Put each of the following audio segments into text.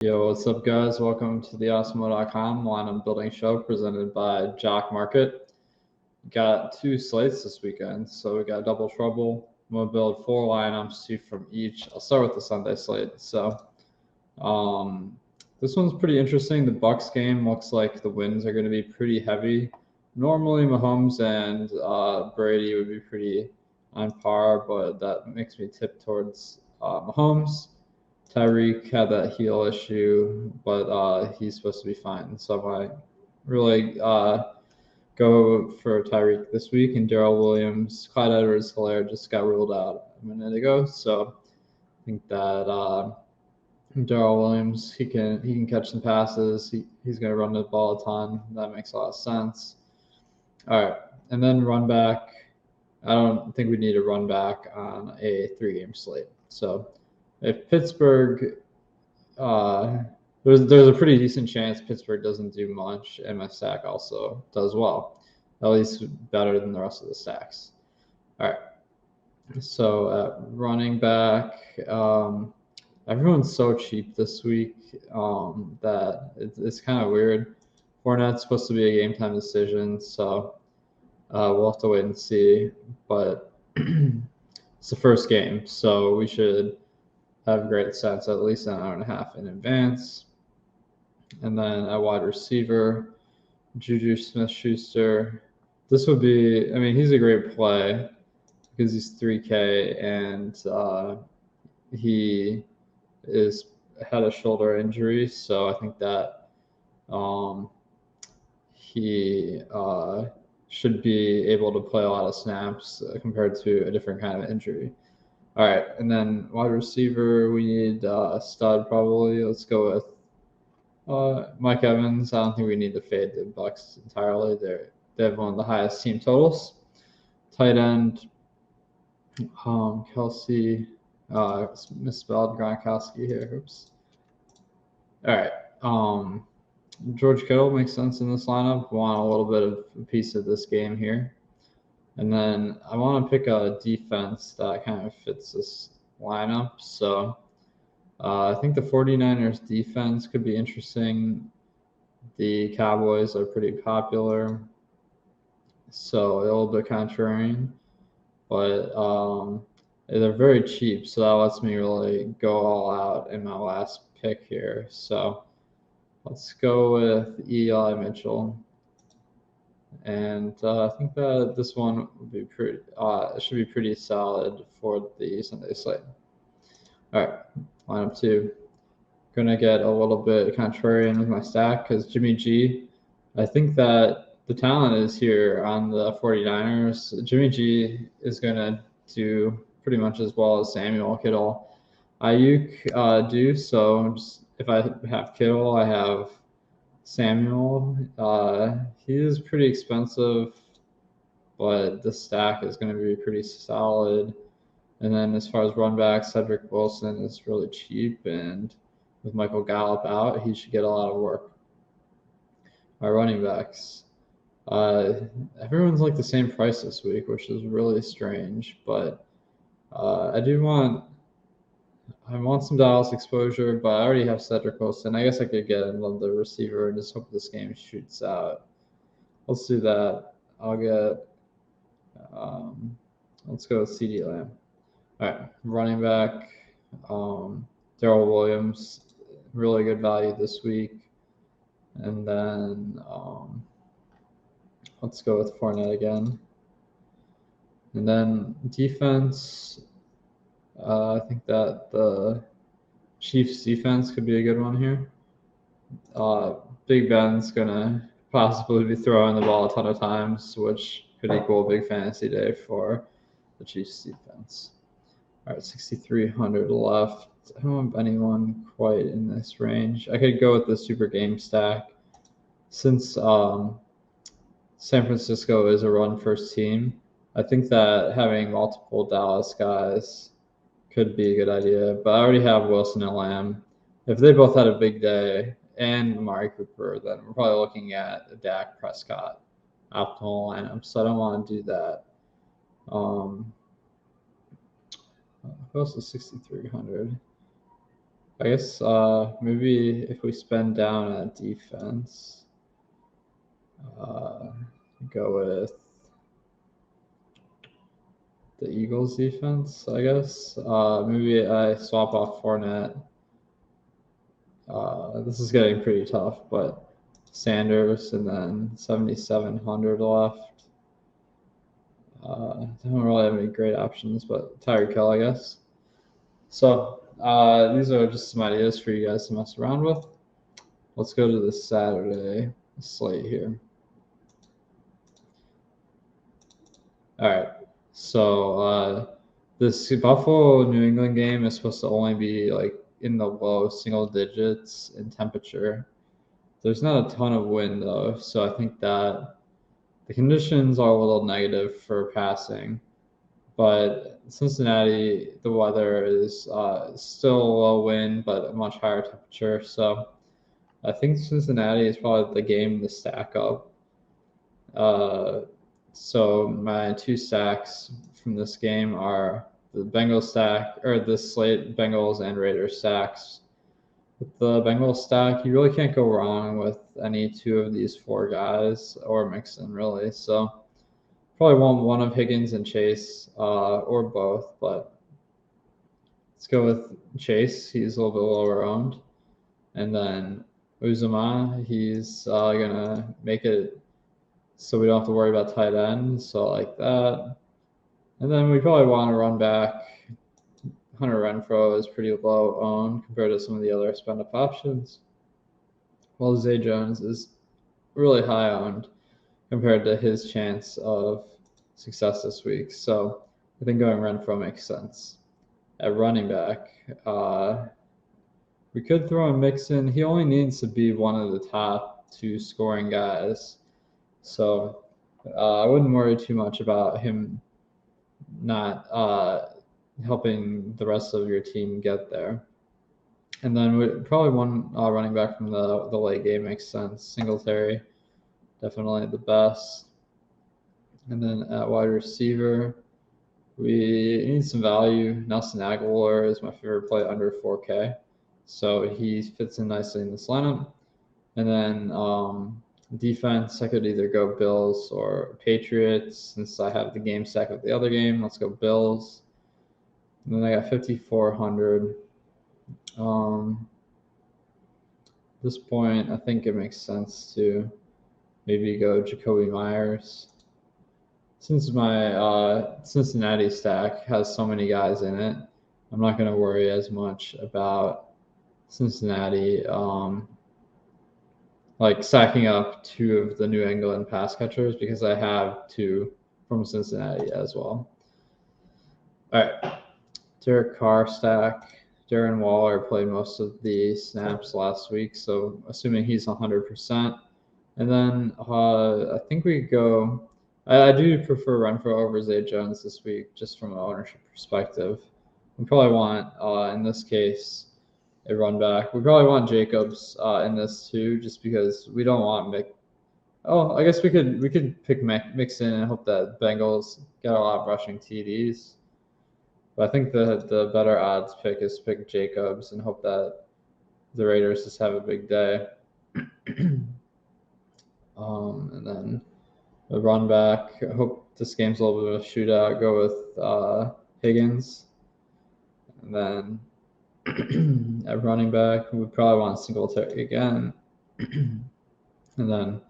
Yo, what's up, guys? Welcome to the Awesemo.com lineup building show presented by Jock Market. Got two slates this weekend, so we got double trouble. I'm gonna build four lineups, two from each. I'll start with the Sunday slate. This one's pretty interesting. The Bucks game looks like the wins are going to be pretty heavy. Normally, Mahomes and Brady would be pretty on par, but that makes me tip towards Mahomes. Tyreek had that heel issue, but he's supposed to be fine. So I might really go for Tyreek this week. And Darrell Williams, Clyde Edwards-Helaire just got ruled out a minute ago. So I think that Darrell Williams, he can catch some passes. He's going to run the ball a ton. That makes a lot of sense. All right, and then run back. I don't think we need a run back on a three-game slate. So if Pittsburgh, there's a pretty decent chance Pittsburgh doesn't do much, and my stack also does well, at least better than the rest of the stacks. All right, so at running back, everyone's so cheap this week that it's kind of weird. Fournette's supposed to be a game time decision, so we'll have to wait and see. But it's the first game, so we should have great sense at least an hour and a half in advance. And then at wide receiver, Juju Smith-Schuster. This would be, I mean, he's a great play because he's 3K and he had a shoulder injury, so I think that he should be able to play a lot of snaps compared to a different kind of injury. All right, and then wide receiver, we need a stud probably. Let's go with Mike Evans. I don't think we need to fade the Bucks entirely. They have one of the highest team totals. Tight end, Kelsey, misspelled Gronkowski here. Oops. All right, George Kittle makes sense in this lineup. Want a little bit of a piece of this game here. And then I want to pick a defense that kind of fits this lineup. So I think the 49ers defense could be interesting. The Cowboys are pretty popular, so a little bit contrarian. But they're very cheap, so that lets me really go all out in my last pick here. So let's go with Eli Mitchell. And I think that this one would be should be pretty solid for the Sunday slate. All right, lineup two. Gonna get a little bit contrarian with my stack because Jimmy G. I think that the talent is here on the 49ers. Jimmy G is gonna do pretty much as well as Samuel Kittle. Ayuk do so. If I have Kittle, I have Samuel, he is pretty expensive, but the stack is going to be pretty solid. And then as far as run back, Cedric Wilson is really cheap, and with Michael Gallup out, he should get a lot of work. Our running backs, everyone's like the same price this week, which is really strange, but I want some Dallas exposure, but I already have Cedric Wilson. I guess I could get another receiver and just hope this game shoots out. Let's do that. I'll get, let's go with CeeDee Lamb. All right, running back, Darrell Williams, really good value this week. And then let's go with Fournette again. And then defense, I think that the Chiefs defense could be a good one here. Big Ben's going to possibly be throwing the ball a ton of times, which could equal a big fantasy day for the Chiefs defense. All right, 6,300 left. I don't have anyone quite in this range. I could go with the super game stack. Since San Francisco is a run-first team, I think that having multiple Dallas guys could be a good idea, but I already have Wilson and Lamb. If they both had a big day and Amari Cooper, then we're probably looking at a Dak Prescott optimal lineup, so I don't want to do that. Who else is 6,300? I guess maybe if we spend down at defense, go with the Eagles defense, I guess. Maybe I swap off Fournette. This is getting pretty tough, but Sanders and then 7,700 left. Don't really have any great options, but Tyreek Hill, I guess. So these are just some ideas for you guys to mess around with. Let's go to the Saturday slate here. All right. So this Buffalo New England game is supposed to only be like in the low single digits in temperature. There's not a ton of wind though, so I think that the conditions are a little negative for passing. But Cincinnati, the weather is still low wind, but a much higher temperature. So I think Cincinnati is probably the game to stack up. So my two stacks from this game are the Bengals stack, or the slate Bengals and Raiders stacks. With the Bengals stack, you really can't go wrong with any two of these four guys or Mixon, really. So probably want one of Higgins and Chase, or both, but let's go with Chase. He's a little bit lower owned. And then Uzomah, he's going to make it so we don't have to worry about tight end. So like that. And then we probably want to run back. Hunter Renfrow is pretty low owned compared to some of the other spend up options. While Zay Jones is really high owned compared to his chance of success this week. So I think going Renfrow makes sense. At running back, we could throw in Mixon. He only needs to be one of the top two scoring guys. So I wouldn't worry too much about him not helping the rest of your team get there. And then probably one running back from the late game makes sense. Singletary, definitely the best. And then at wide receiver, we need some value. Nelson Aguilar is my favorite play under 4K. So he fits in nicely in this lineup. And then defense, I could either go Bills or Patriots. Since I have the game stack of the other game, let's go Bills. And then I got 5,400. At this point, I think it makes sense to maybe go Jacoby Myers. Since my Cincinnati stack has so many guys in it, I'm not going to worry as much about Cincinnati like stacking up two of the New England pass catchers because I have two from Cincinnati as well. All right, Derek Carr stack. Darren Waller played most of the snaps last week, so assuming he's 100%. And then I think we go. I do prefer Renfrow over Zay Jones this week, just from an ownership perspective. We probably want, in this case, a run back. We probably want Jacobs in this too, just because we don't want Mick. Oh, I guess we could pick Mixon and hope that Bengals get a lot of rushing TDs. But I think the better odds pick is pick Jacobs and hope that the Raiders just have a big day. And then a run back. I hope this game's a little bit of a shootout. Go with Higgins. And then at running back, we probably want Singletary again. And then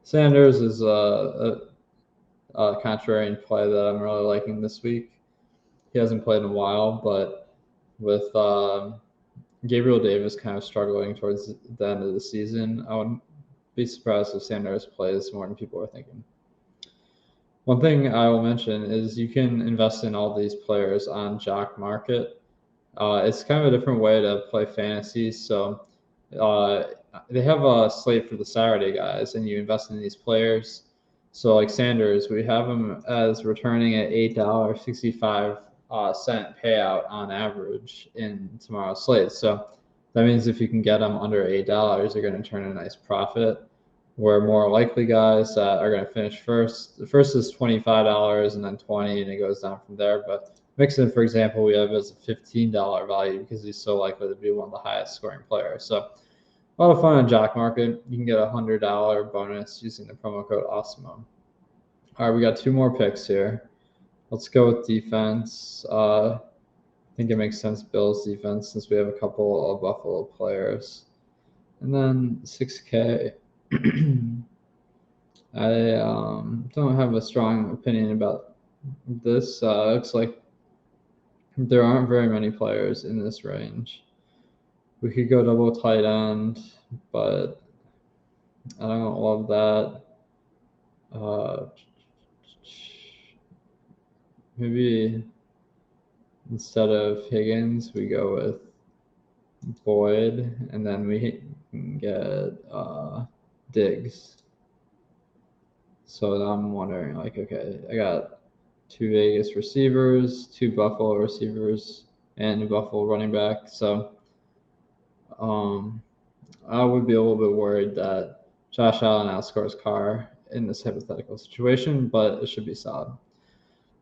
Sanders is a contrarian play that I'm really liking this week. He hasn't played in a while, but with Gabriel Davis kind of struggling towards the end of the season, I wouldn't be surprised if Sanders plays more than people are thinking. One thing I will mention is you can invest in all these players on Jock Market. It's kind of a different way to play fantasy. So they have a slate for the Saturday guys, and you invest in these players. So like Sanders, we have him as returning at $8.65 payout on average in tomorrow's slate. So that means if you can get them under $8, you're going to turn a nice profit. Where more likely guys that are going to finish first. The first is $25 and then $20, and it goes down from there. But Mixon, for example, we have as a $15 value because he's so likely to be one of the highest scoring players. So a lot of fun on Jock Market. You can get a $100 bonus using the promo code Awesemo. All right, we got 2 more picks here. Let's go with defense. I think it makes sense Bills defense since we have a couple of Buffalo players. And then 6K. I don't have a strong opinion about this. Looks like there aren't very many players in this range. We could go double tight end, but I don't love that. Maybe instead of Higgins, we go with Boyd, and then we can get Diggs. So I'm wondering, like, okay, I got 2 Vegas receivers, 2 Buffalo receivers, and a Buffalo running back. So I would be a little bit worried that Josh Allen outscores Carr in this hypothetical situation, but it should be solid.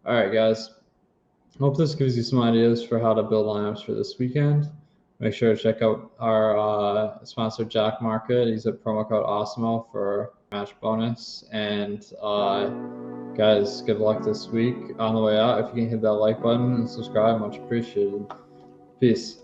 All right, guys. Hope this gives you some ideas for how to build lineups for this weekend. Make sure to check out our sponsor, Jock Market. Use the promo code Awesemo for match bonus. And guys, good luck this week. On the way out, if you can hit that like button and subscribe, much appreciated. Peace.